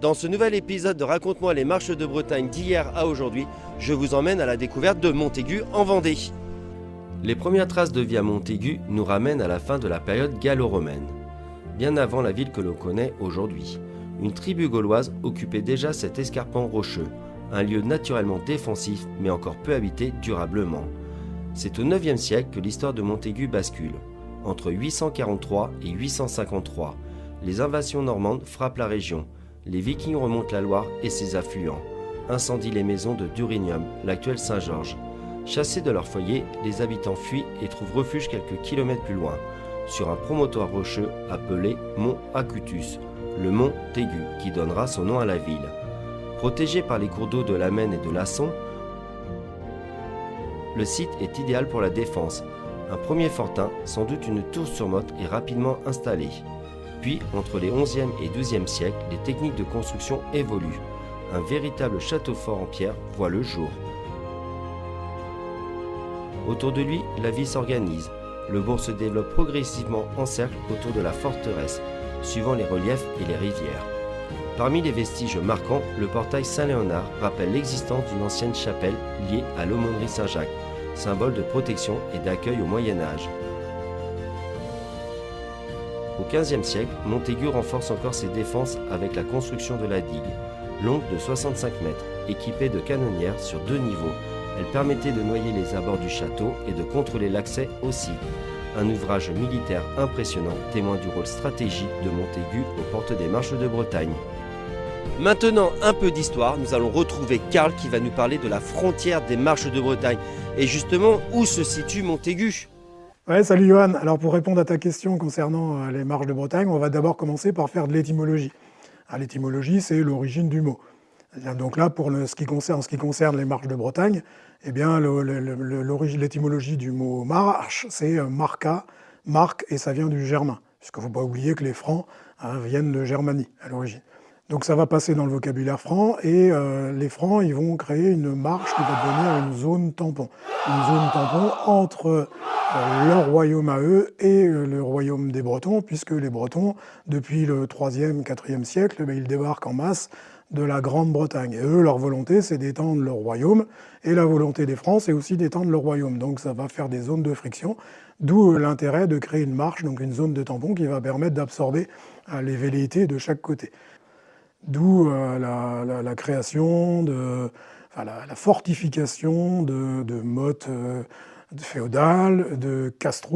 Dans ce nouvel épisode de Raconte-moi les marches de Bretagne d'hier à aujourd'hui, je vous emmène à la découverte de Montaigu en Vendée. Les premières traces de vie à Montaigu nous ramènent à la fin de la période gallo-romaine, bien avant la ville que l'on connaît aujourd'hui. Une tribu gauloise occupait déjà cet escarpement rocheux, un lieu naturellement défensif mais encore peu habité durablement. C'est au IXe siècle que l'histoire de Montaigu bascule. Entre 843 et 853, les invasions normandes frappent la région. Les Vikings remontent la Loire et ses affluents, incendient les maisons de Durinium, l'actuel Saint-Georges. Chassés de leur foyer, les habitants fuient et trouvent refuge quelques kilomètres plus loin, sur un promontoire rocheux appelé Mont Acutus, le mont Tégu, qui donnera son nom à la ville. Protégé par les cours d'eau de la Maine et de l'Asson, le site est idéal pour la défense. Un premier fortin, sans doute une tour sur motte, est rapidement installé. Puis, entre les XIe et XIIe siècles, les techniques de construction évoluent. Un véritable château fort en pierre voit le jour. Autour de lui, la vie s'organise. Le bourg se développe progressivement en cercle autour de la forteresse, suivant les reliefs et les rivières. Parmi les vestiges marquants, le portail Saint-Léonard rappelle l'existence d'une ancienne chapelle liée à l'aumônerie Saint-Jacques, symbole de protection et d'accueil au Moyen-Âge. Au XVe siècle, Montaigu renforce encore ses défenses avec la construction de la digue, longue de 65 mètres, équipée de canonnières sur 2 niveaux. Elle permettait de noyer les abords du château et de contrôler l'accès aussi. Un ouvrage militaire impressionnant, témoin du rôle stratégique de Montaigu aux portes des marches de Bretagne. Maintenant, un peu d'histoire, nous allons retrouver Karl qui va nous parler de la frontière des marches de Bretagne. Et justement, où se situe Montaigu ? Ouais, salut Johan. Alors pour répondre à ta question concernant les marches de Bretagne, on va d'abord commencer par faire de l'étymologie. L'étymologie, c'est l'origine du mot. Donc là, en ce qui concerne les marches de Bretagne, eh bien, l'étymologie du mot marche, c'est marca, marque, et ça vient du germain, puisqu'il ne faut pas oublier que les francs viennent de Germanie à l'origine. Donc ça va passer dans le vocabulaire franc, et les francs, ils vont créer une marche qui va devenir une zone tampon. Une zone tampon entre leur royaume à eux et le royaume des Bretons, puisque les Bretons, depuis le 3e, 4e siècle, ils débarquent en masse de la Grande-Bretagne. Et eux, leur volonté, c'est d'étendre leur royaume, et la volonté des Francs, c'est aussi d'étendre leur royaume. Donc ça va faire des zones de friction, d'où l'intérêt de créer une marche, donc une zone de tampon qui va permettre d'absorber les velléités de chaque côté. D'où la création, la fortification de mottes féodales, de castrum,